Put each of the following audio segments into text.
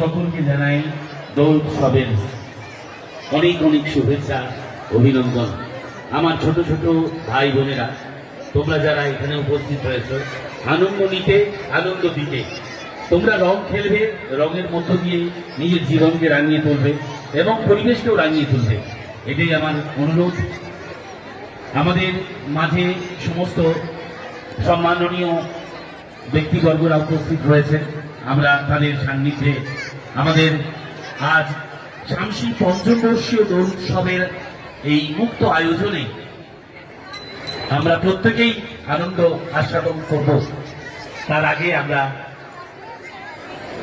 সকলকে জানাই দোল উৎসবের অনেক অনেক শুভেচ্ছা, অভিনন্দন। আমার ছোট ছোট ভাই বোনেরা, তোমরা যারা এখানে উপস্থিত হয়েছো, আনন্দ নিতে, আনন্দ দিতে, তোমরা রং খেলবে, রঙের মধ্য দিয়ে নিজের জীবনকে রাঙিয়ে তুলবে এবং পরিবেশকেও রাঙিয়ে তুলবে, এটাই আমার অনুরোধ। আমাদের মাঝে সমস্ত সম্মাননীয় ব্যক্তিবর্গরা উপস্থিত রয়েছেন, আমরা তাদের সান্নিধ্যে আমাদের আজ শামসী পঞ্চবর্ষীয় দোল উৎসবের এই মুক্ত আয়োজনে আমরা প্রত্যেকেই আনন্দ আস্বাদন করব। তার আগে আমরা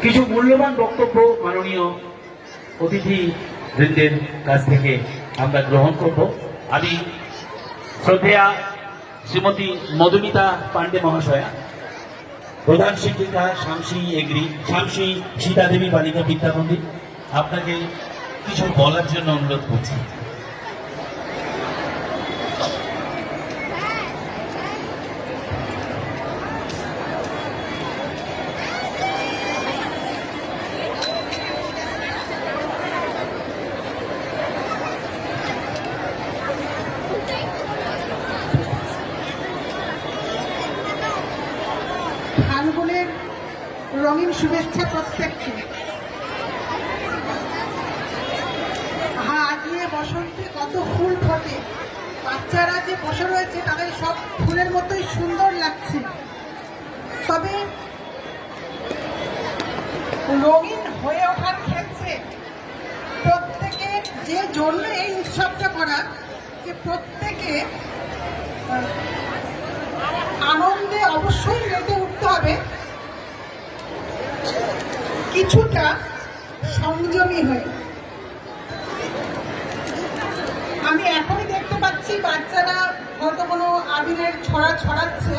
কিছু মূল্যবান বক্তব্য মাননীয় অতিথি বৃন্দের কাছ থেকে আমরা গ্রহণ করব। আমি শ্রদ্ধেয়া শ্রীমতী মধুমিতা পাণ্ডে মহাশয়া, প্রধান শিক্ষিকা শামসী সীতাদেবী বালিকা বিদ্যা মন্দির, আপনাকে কিছু বলার জন্য অনুরোধ করছি। ফাল্গুনের রঙিন শুভেচ্ছা প্রত্যেককে। আজ বসন্তে কত ফুল ফোটে, বাচ্চারা যে বসে রয়েছে তাদের সব ফুলের মতোই সুন্দর লাগছে। তবে রঙিন হয়ে ওঠার ক্ষেত্রে প্রত্যেকের যে জন্য এই উৎসবটা করা, যে প্রত্যেকে আনন্দে অবশ্যই মেতে উঠতে হবে, কিছুটা সংযমী হয়ে। আমি এখনই দেখতে পাচ্ছি বাচ্চারা হয়তো কোনো আবিরের ছড়া ছড়াচ্ছে,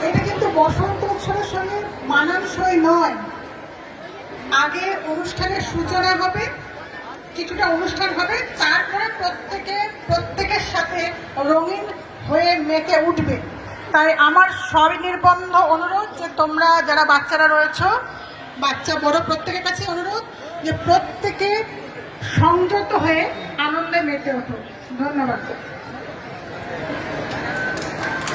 এটা কিন্তু বসন্ত উৎসবের সঙ্গে মানানসই নয়। আগে অনুষ্ঠানের সূচনা হবে, কিছুটা অনুষ্ঠান হবে, তারপরে প্রত্যেকের সাথে রঙিন হয়ে মেতে উঠবে। তাই আমার সনির্বন্ধ অনুরোধ যে তোমরা যারা বাচ্চারা রয়েছ, বাচ্চা বড় প্রত্যেকের কাছে অনুরোধ যে প্রত্যেকে সংযত হয়ে আনন্দে মেতে ওঠো। ধন্যবাদ।